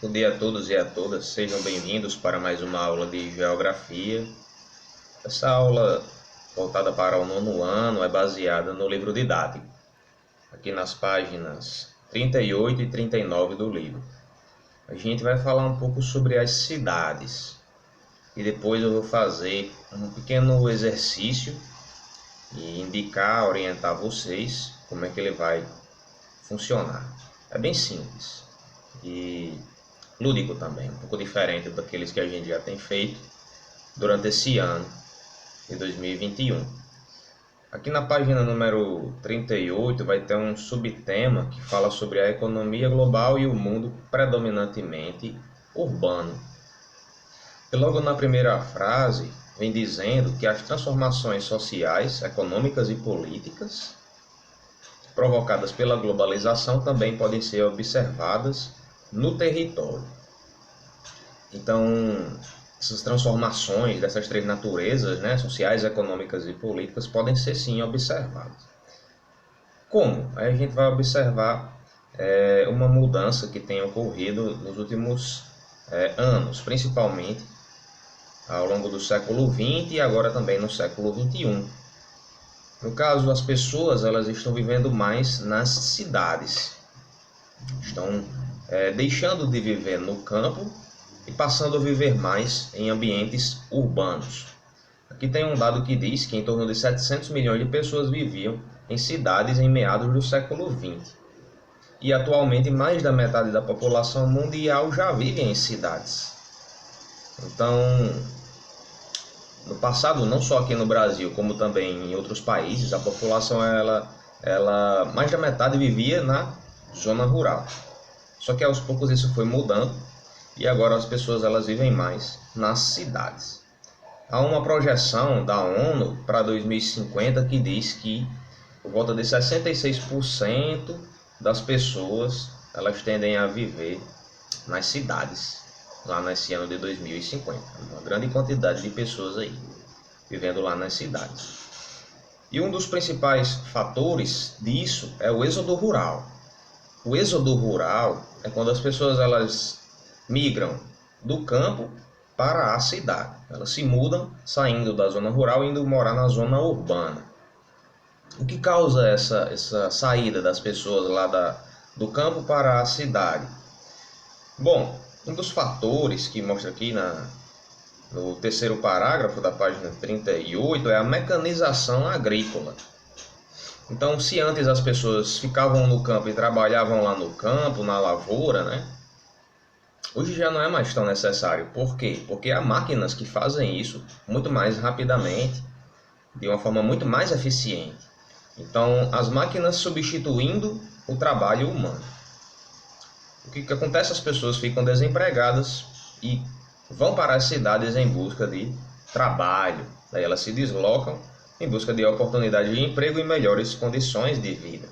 Bom dia a todos e a todas, sejam bem-vindos para mais uma aula de Geografia. Essa aula, voltada para o nono ano, é baseada no livro didático, aqui nas páginas 38 e 39 do livro. A gente vai falar um pouco sobre as cidades e depois eu vou fazer um pequeno exercício e indicar, orientar vocês como é que ele vai funcionar. É bem simples e lúdico também, um pouco diferente daqueles que a gente já tem feito durante esse ano de 2021. Aqui na página número 38 vai ter um subtema que fala sobre a economia global e o mundo predominantemente urbano. E logo na primeira frase vem dizendo que as transformações sociais, econômicas e políticas provocadas pela globalização também podem ser observadas no território. Então, essas transformações dessas três naturezas, sociais, econômicas e políticas, podem ser sim observadas. Como? Aí a gente vai observar uma mudança que tem ocorrido nos últimos anos, principalmente ao longo do século XX e agora também no século XXI. No caso, as pessoas elas estão vivendo mais nas cidades, estão deixando de viver no campo e passando a viver mais em ambientes urbanos. Aqui tem um dado que diz que em torno de 700 milhões de pessoas viviam em cidades em meados do século XX. E atualmente mais da metade da população mundial já vive em cidades. Então, no passado, não só aqui no Brasil, como também em outros países, a população mais da metade vivia na zona rural. Só que aos poucos isso foi mudando e agora as pessoas elas vivem mais nas cidades. Há uma projeção da ONU para 2050 que diz que por volta de 66% das pessoas elas tendem a viver nas cidades lá nesse ano de 2050. Uma grande quantidade de pessoas aí vivendo lá nas cidades. E um dos principais fatores disso é o êxodo rural. O êxodo rural é quando as pessoas elas migram do campo para a cidade. Elas se mudam, saindo da zona rural e indo morar na zona urbana. O que causa essa saída das pessoas lá do campo para a cidade? Bom, um dos fatores que mostra aqui no terceiro parágrafo da página 38 é a mecanização agrícola. Então, se antes as pessoas ficavam no campo e trabalhavam lá no campo, na lavoura, hoje já não é mais tão necessário. Por quê? Porque há máquinas que fazem isso muito mais rapidamente, de uma forma muito mais eficiente. Então, as máquinas substituindo o trabalho humano. O que acontece? As pessoas ficam desempregadas e vão para as cidades em busca de trabalho. Daí elas se deslocam em busca de oportunidade de emprego e melhores condições de vida.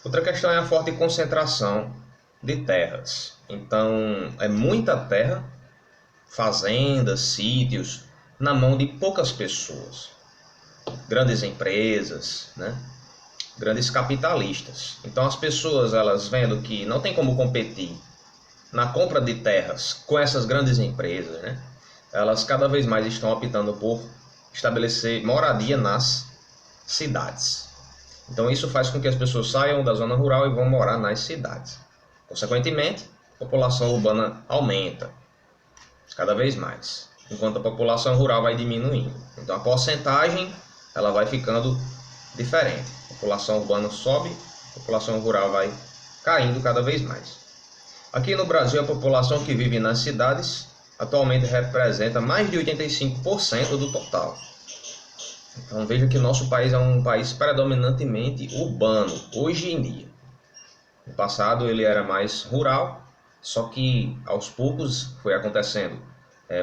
Outra questão é a forte concentração de terras. Então, é muita terra, fazendas, sítios, na mão de poucas pessoas. Grandes empresas, grandes capitalistas. Então, as pessoas, elas vendo que não tem como competir na compra de terras com essas grandes empresas, elas cada vez mais estão optando por estabelecer moradia nas cidades. Então, isso faz com que as pessoas saiam da zona rural e vão morar nas cidades. Consequentemente, a população urbana aumenta cada vez mais, enquanto a população rural vai diminuindo. Então, a porcentagem ela vai ficando diferente. A população urbana sobe, a população rural vai caindo cada vez mais. Aqui no Brasil, a população que vive nas cidades atualmente representa mais de 85% do total. Então veja que nosso país é um país predominantemente urbano, hoje em dia. No passado ele era mais rural, só que aos poucos foi acontecendo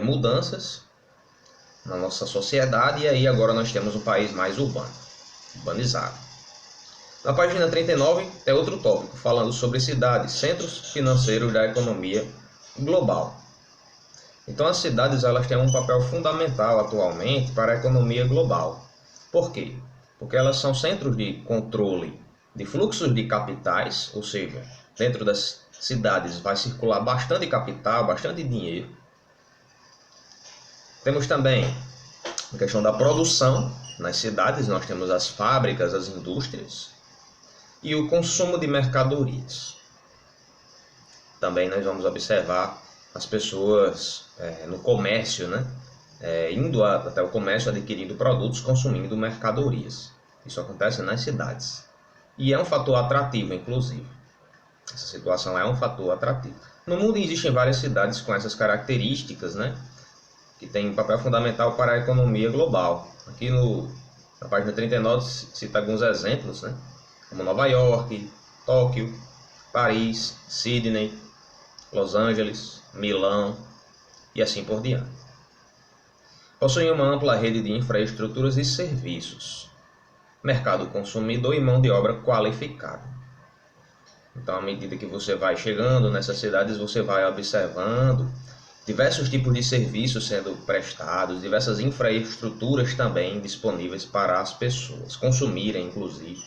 mudanças na nossa sociedade e aí agora nós temos um país mais urbano, urbanizado. Na página 39 tem outro tópico falando sobre cidades, centros financeiros da economia global. Então as cidades elas têm um papel fundamental atualmente para a economia global. Por quê? Porque elas são centros de controle de fluxos de capitais, ou seja, dentro das cidades vai circular bastante capital, bastante dinheiro. Temos também a questão da produção. Nas cidades nós temos as fábricas, as indústrias e o consumo de mercadorias. Também nós vamos observar as pessoas no comércio, né? Indo até o comércio, adquirindo produtos, consumindo mercadorias. Isso acontece nas cidades. E é um fator atrativo, inclusive. Essa situação é um fator atrativo. No mundo existem várias cidades com essas características, né? Que têm um papel fundamental para a economia global. Aqui na página 39 cita alguns exemplos, né? Como Nova York, Tóquio, Paris, Sydney, Los Angeles, Milão e assim por diante. Possuem uma ampla rede de infraestruturas e serviços, mercado consumidor e mão de obra qualificada. Então, à medida que você vai chegando nessas cidades, você vai observando diversos tipos de serviços sendo prestados, diversas infraestruturas também disponíveis para as pessoas consumirem, inclusive,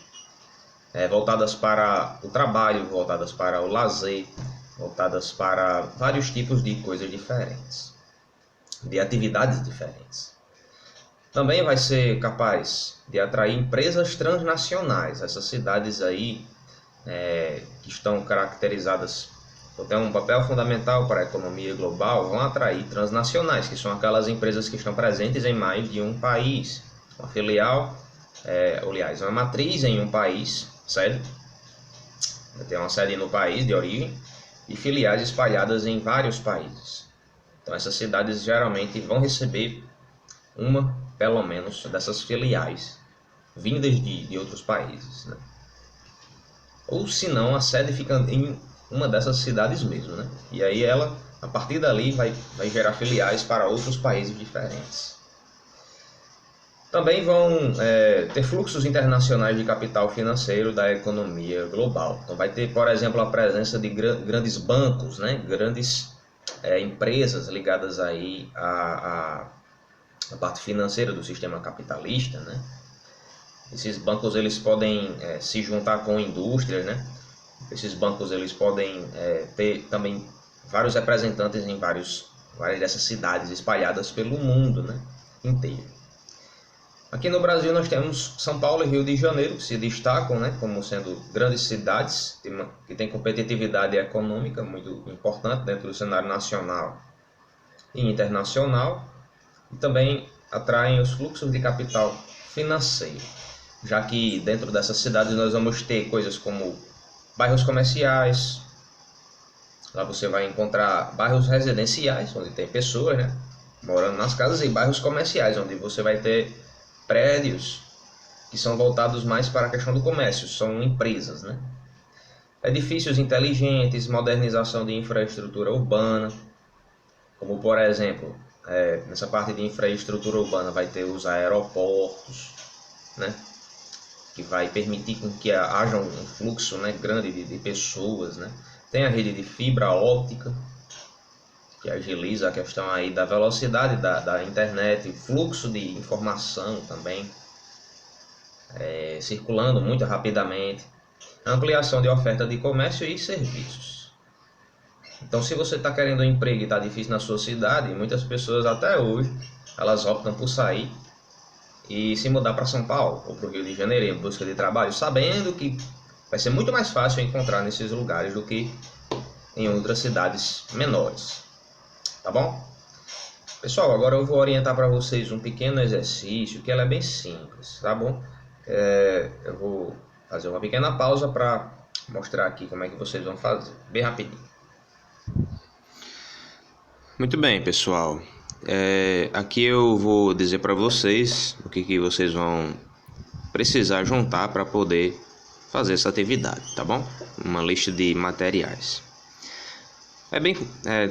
voltadas para o trabalho, voltadas para o lazer, voltadas para vários tipos de coisas diferentes, de atividades diferentes. Também vai ser capaz de atrair empresas transnacionais. Essas cidades aí que estão caracterizadas por ter um papel fundamental para a economia global, vão atrair transnacionais, que são aquelas empresas que estão presentes em mais de um país. Uma filial, aliás, uma matriz em um país, sede, vai ter uma sede no país de origem, e filiais espalhadas em vários países. Então essas cidades geralmente vão receber uma, pelo menos, dessas filiais vindas de outros países, né? Ou se não, a sede fica em uma dessas cidades mesmo, né? E aí ela, a partir dali, vai gerar filiais para outros países diferentes. Também vão ter fluxos internacionais de capital financeiro da economia global. Então vai ter, por exemplo, a presença de grandes bancos, né? Grandes empresas ligadas aí à parte financeira do sistema capitalista, né? Esses bancos eles podem se juntar com indústrias, né? Esses bancos eles podem ter também vários representantes em várias dessas cidades espalhadas pelo mundo, né? Inteiro. Aqui no Brasil nós temos São Paulo e Rio de Janeiro, que se destacam, né, como sendo grandes cidades que têm competitividade econômica muito importante dentro do cenário nacional e internacional, e também atraem os fluxos de capital financeiro, já que dentro dessas cidades nós vamos ter coisas como bairros comerciais. Lá você vai encontrar bairros residenciais, onde tem pessoas, né, morando nas casas, e bairros comerciais, onde você vai ter prédios que são voltados mais para a questão do comércio, são empresas, né? Edifícios inteligentes, modernização de infraestrutura urbana, como por exemplo, nessa parte de infraestrutura urbana vai ter os aeroportos, né? Que vai permitir com que haja um fluxo, né, grande de pessoas, né? Tem a rede de fibra óptica, que agiliza a questão aí da velocidade da internet, fluxo de informação também, circulando muito rapidamente, ampliação de oferta de comércio e serviços. Então, se você está querendo um emprego e está difícil na sua cidade, muitas pessoas até hoje, elas optam por sair e se mudar para São Paulo ou para o Rio de Janeiro em busca de trabalho, sabendo que vai ser muito mais fácil encontrar nesses lugares do que em outras cidades menores. Tá bom? Pessoal, agora eu vou orientar para vocês um pequeno exercício que ela é bem simples, tá bom? Eu vou fazer uma pequena pausa para mostrar aqui como é que vocês vão fazer, bem rapidinho. Muito bem, pessoal. Aqui eu vou dizer para vocês o que vocês vão precisar juntar para poder fazer essa atividade, tá bom? Uma lista de materiais.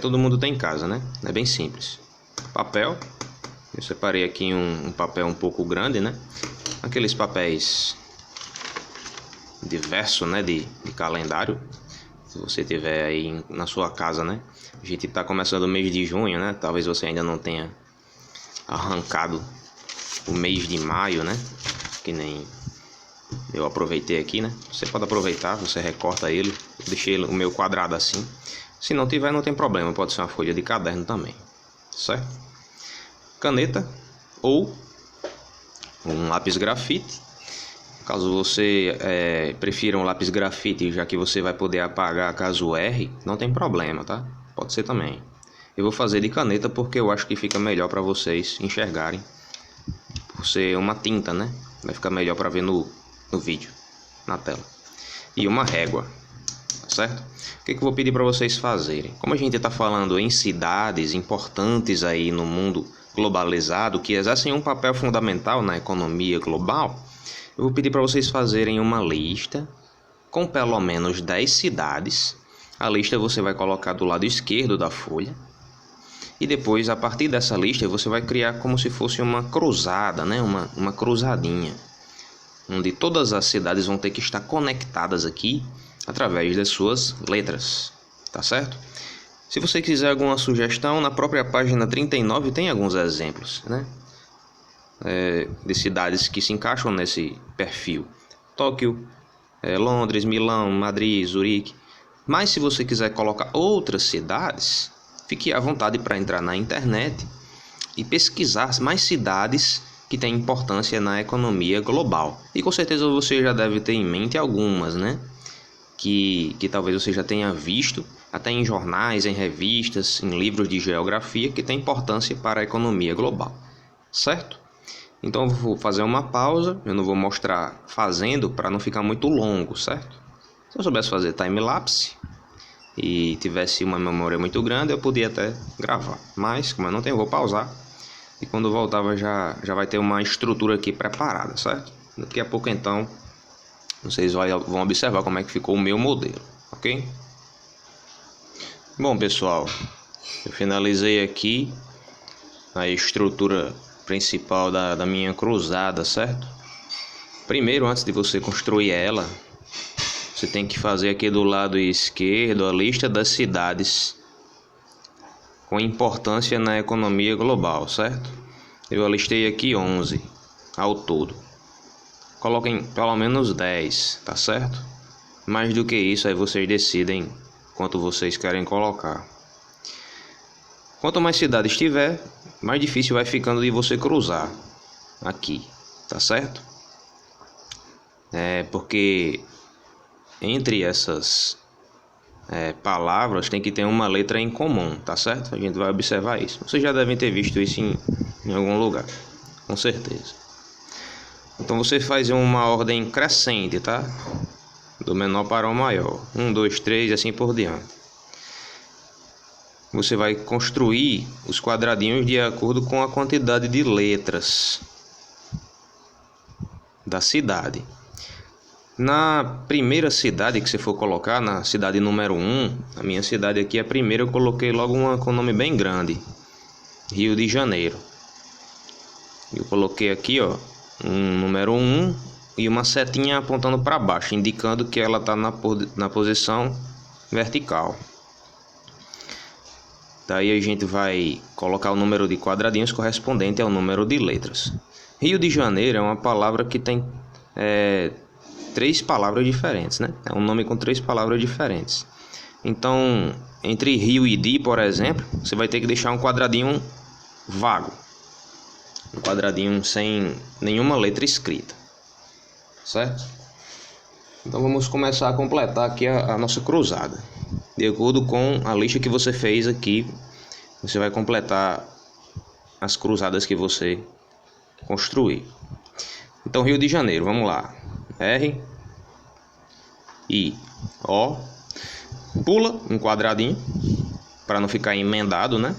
Todo mundo tem em casa, né? É bem simples. Papel. Eu separei aqui um papel um pouco grande, né? Aqueles papéis diversos, né? De calendário. Se você tiver aí na sua casa, né? A gente tá começando o mês de junho, né? Talvez você ainda não tenha arrancado o mês de maio, né? Que nem eu aproveitei aqui, né? Você pode aproveitar, você recorta ele. Eu deixei o meu quadrado assim. Se não tiver, não tem problema, pode ser uma folha de caderno também, certo? Caneta ou um lápis grafite. Caso você prefira um lápis grafite, já que você vai poder apagar caso erre, não tem problema, tá? Pode ser também. Eu vou fazer de caneta porque eu acho que fica melhor para vocês enxergarem. Por ser uma tinta, né? Vai ficar melhor para ver no vídeo, na tela. E uma régua, tá certo? O que eu vou pedir para vocês fazerem? Como a gente está falando em cidades importantes aí no mundo globalizado, que exercem um papel fundamental na economia global, eu vou pedir para vocês fazerem uma lista com pelo menos 10 cidades. A lista você vai colocar do lado esquerdo da folha. E depois, a partir dessa lista, você vai criar como se fosse uma cruzada, né? Uma cruzadinha, onde todas as cidades vão ter que estar conectadas aqui através das suas letras, tá certo? Se você quiser alguma sugestão, na própria página 39 tem alguns exemplos, né? De cidades que se encaixam nesse perfil. Tóquio, Londres, Milão, Madrid, Zurique. Mas se você quiser colocar outras cidades, fique à vontade para entrar na internet e pesquisar mais cidades que têm importância na economia global. E com certeza você já deve ter em mente algumas, né? Que talvez você já tenha visto, até em jornais, em revistas, em livros de geografia, que tem importância para a economia global, certo? Então eu vou fazer uma pausa, eu não vou mostrar fazendo para não ficar muito longo, certo? Se eu soubesse fazer time-lapse e tivesse uma memória muito grande, eu podia até gravar. Mas, como eu não tenho, eu vou pausar. E quando voltar já vai ter uma estrutura aqui preparada, certo? Daqui a pouco, então, vocês vão observar como é que ficou o meu modelo, ok? Bom, pessoal, eu finalizei aqui a estrutura principal da minha cruzada, certo? Primeiro, antes de você construir ela, você tem que fazer aqui do lado esquerdo a lista das cidades com importância na economia global, certo? Eu alistei aqui 11 ao todo. Coloquem pelo menos 10, tá certo? Mais do que isso, aí vocês decidem quanto vocês querem colocar. Quanto mais cidades tiver, mais difícil vai ficando de você cruzar aqui, tá certo? Porque entre essas palavras tem que ter uma letra em comum, tá certo? A gente vai observar isso. Vocês já devem ter visto isso em algum lugar, com certeza. Então você faz uma ordem crescente, tá? Do menor para o maior. 1, 2, 3 e assim por diante. Você vai construir os quadradinhos de acordo com a quantidade de letras da cidade. Na primeira cidade que você for colocar, na cidade número 1, a minha cidade aqui, a primeira eu coloquei logo uma com nome bem grande, Rio de Janeiro. Eu coloquei aqui, ó, um número 1 e uma setinha apontando para baixo, indicando que ela está na posição vertical. Daí a gente vai colocar o número de quadradinhos correspondente ao número de letras. Rio de Janeiro é uma palavra que tem 3 palavras diferentes, né? É um nome com 3 palavras diferentes. Então, entre Rio e Di, por exemplo, você vai ter que deixar um quadradinho vago. Um quadradinho sem nenhuma letra escrita. Certo? Então vamos começar a completar aqui a nossa cruzada. De acordo com a lista que você fez aqui, você vai completar as cruzadas que você construir. Então, Rio de Janeiro, vamos lá. R, I, O. Pula um quadradinho para não ficar emendado, né?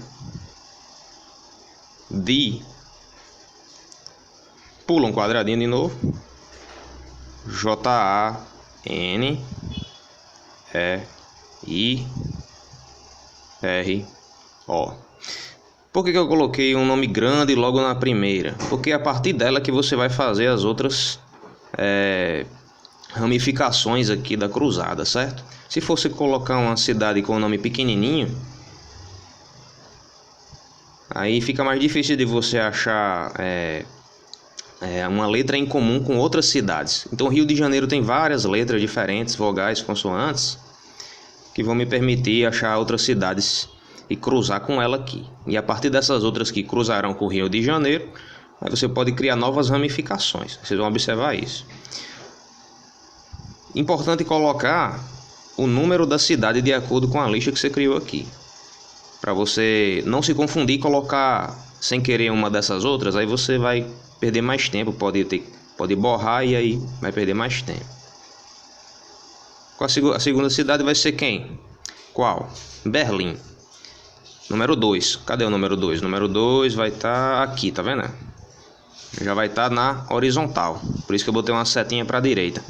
D. Pula um quadradinho de novo. J, A, N, E, I, R, O. Por que eu coloquei um nome grande logo na primeira? Porque é a partir dela que você vai fazer as outras ramificações aqui da cruzada, certo? Se fosse colocar uma cidade com um nome pequenininho, aí fica mais difícil de você achar uma letra em comum com outras cidades. Então, Rio de Janeiro tem várias letras diferentes, vogais, consoantes, que vão me permitir achar outras cidades e cruzar com ela aqui. E a partir dessas outras que cruzarão com o Rio de Janeiro, aí você pode criar novas ramificações. Vocês vão observar isso. Importante colocar o número da cidade de acordo com a lista que você criou aqui, para você não se confundir e colocar sem querer uma dessas outras. Aí você vai perder mais tempo, pode borrar e aí vai perder mais tempo. A segunda cidade vai ser quem? Qual? Berlim. Número 2. Cadê o número 2? Número 2 vai estar aqui, tá vendo? Já vai estar na horizontal. Por isso que eu botei uma setinha para a direita.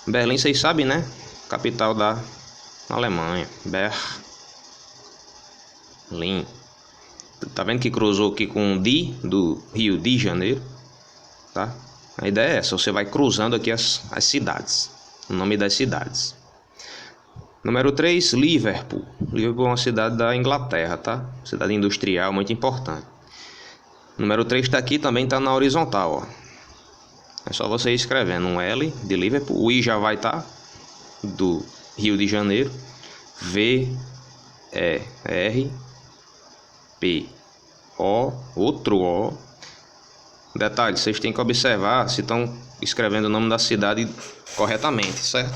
Berlim, vocês sabem, né? Capital da Alemanha. Berlim. Tá vendo que cruzou aqui com o D do Rio de Janeiro? Tá? A ideia é essa. Você vai cruzando aqui as cidades. O nome das cidades. Número 3, Liverpool. Liverpool é uma cidade da Inglaterra, tá? Cidade industrial, muito importante. Número 3 está aqui, também está na horizontal, ó. É só você ir escrevendo um L de Liverpool. O I já vai estar do Rio de Janeiro. V, E, R, P, O, outro O. Detalhe, vocês têm que observar se estão escrevendo o nome da cidade corretamente, certo?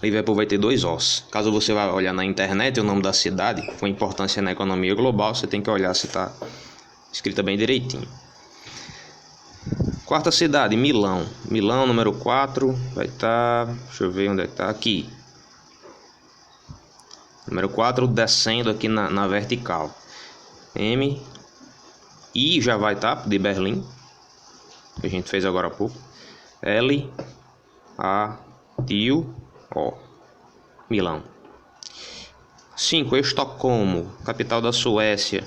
Liverpool vai ter 2 Os. Caso você vá olhar na internet o nome da cidade, com importância na economia global, você tem que olhar se está escrita bem direitinho. Quarta cidade, Milão. Milão, número 4, vai estar... Deixa eu ver onde é que está. Aqui. Número 4, descendo aqui na vertical. M. I já vai estar, de Berlim, que a gente fez agora há pouco. L. A. Tio. O. Milão. 5. Estocolmo, capital da Suécia.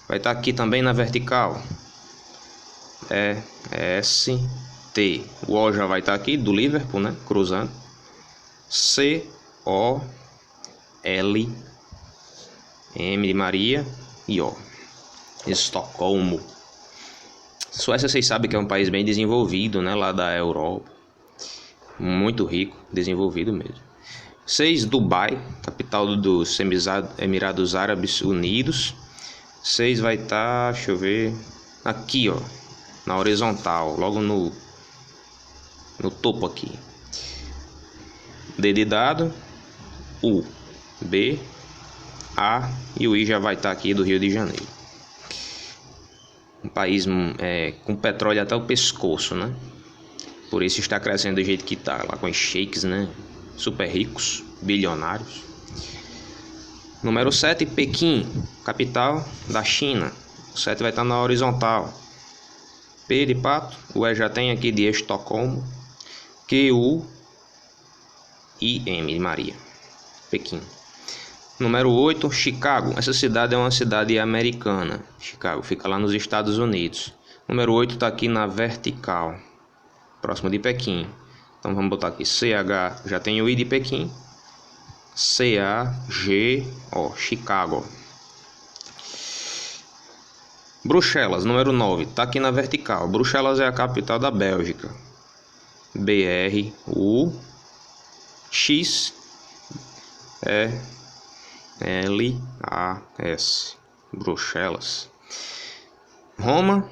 Vai estar aqui também na vertical. S. T. O O já vai estar aqui, do Liverpool, né? Cruzando. C. O. L. M de Maria e O. Estocolmo. Suécia, vocês sabem que é um país bem desenvolvido, né? Lá da Europa. Muito rico, desenvolvido mesmo. 6. Dubai, capital dos Emirados Árabes Unidos. 6 vai estar, deixa eu ver, aqui, ó, na horizontal, logo no topo aqui. D de dado, U, B, A e o I já vai estar aqui do Rio de Janeiro. Um país com petróleo até o pescoço, né? Por isso está crescendo do jeito que está, lá com os sheiks, né? Super ricos, bilionários. Número 7, Pequim, capital da China. O 7 vai estar na horizontal. P de pato, o E já tem aqui de Estocolmo. Q, U, I, M de Maria. Pequim. Número 8, Chicago. Essa cidade é uma cidade americana. Chicago fica lá nos Estados Unidos. Número 8 está aqui na vertical, próximo de Pequim. Então vamos botar aqui CH, já tem o I de Pequim. CAGO, Chicago. Bruxelas, número 9, está aqui na vertical. Bruxelas é a capital da Bélgica. BRUXELAS, Bruxelas. Roma,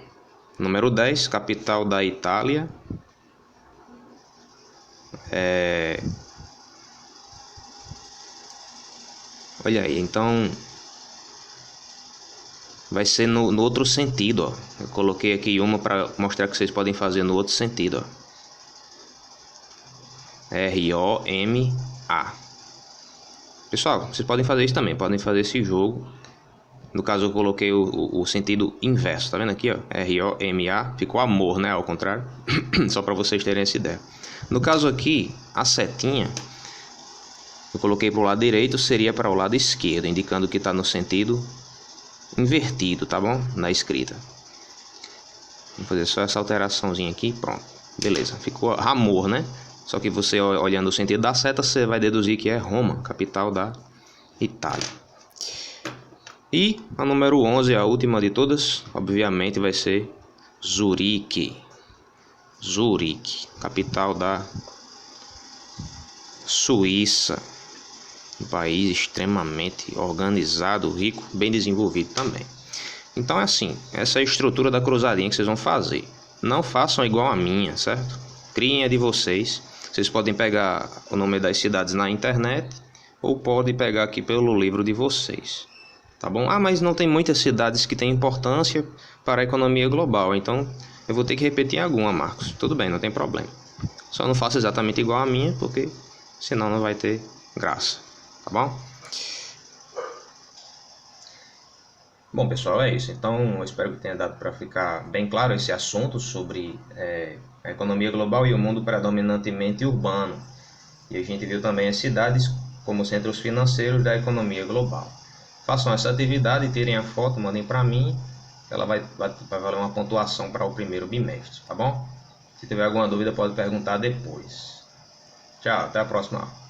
número 10, capital da Itália. Olha aí, então vai ser no outro sentido, ó. Eu coloquei aqui uma para mostrar que vocês podem fazer no outro sentido, ó. ROMA. Pessoal, vocês podem fazer isso também, podem fazer esse jogo. No caso eu coloquei o sentido inverso, tá vendo aqui, ó? ROMA, ficou amor, né, ao contrário. Só para vocês terem essa ideia. No caso aqui, a setinha eu coloquei para o lado direito, seria para o lado esquerdo, indicando que está no sentido invertido, tá bom? Na escrita. Vou fazer só essa alteraçãozinha aqui, pronto. Beleza, ficou amor, né? Só que você olhando o sentido da seta, você vai deduzir que é Roma, capital da Itália. E a número 11, a última de todas, obviamente vai ser Zurique, capital da Suíça. Um país extremamente organizado, rico, bem desenvolvido também. Então é assim, essa é a estrutura da cruzadinha que vocês vão fazer. Não façam igual a minha, certo? Criem a de vocês. Vocês podem pegar o nome das cidades na internet ou podem pegar aqui pelo livro de vocês. Tá bom? Ah, mas não tem muitas cidades que têm importância para a economia global, então eu vou ter que repetir alguma, Marcos. Tudo bem, não tem problema. Só não faça exatamente igual a minha, porque senão não vai ter graça. Tá bom? Bom, pessoal, é isso. Então, eu espero que tenha dado para ficar bem claro esse assunto sobre a economia global e o mundo predominantemente urbano. E a gente viu também as cidades como centros financeiros da economia global. Façam essa atividade, tirem a foto, mandem para mim. Ela vai valer uma pontuação para o primeiro bimestre, tá bom? Se tiver alguma dúvida, pode perguntar depois. Tchau, até a próxima aula.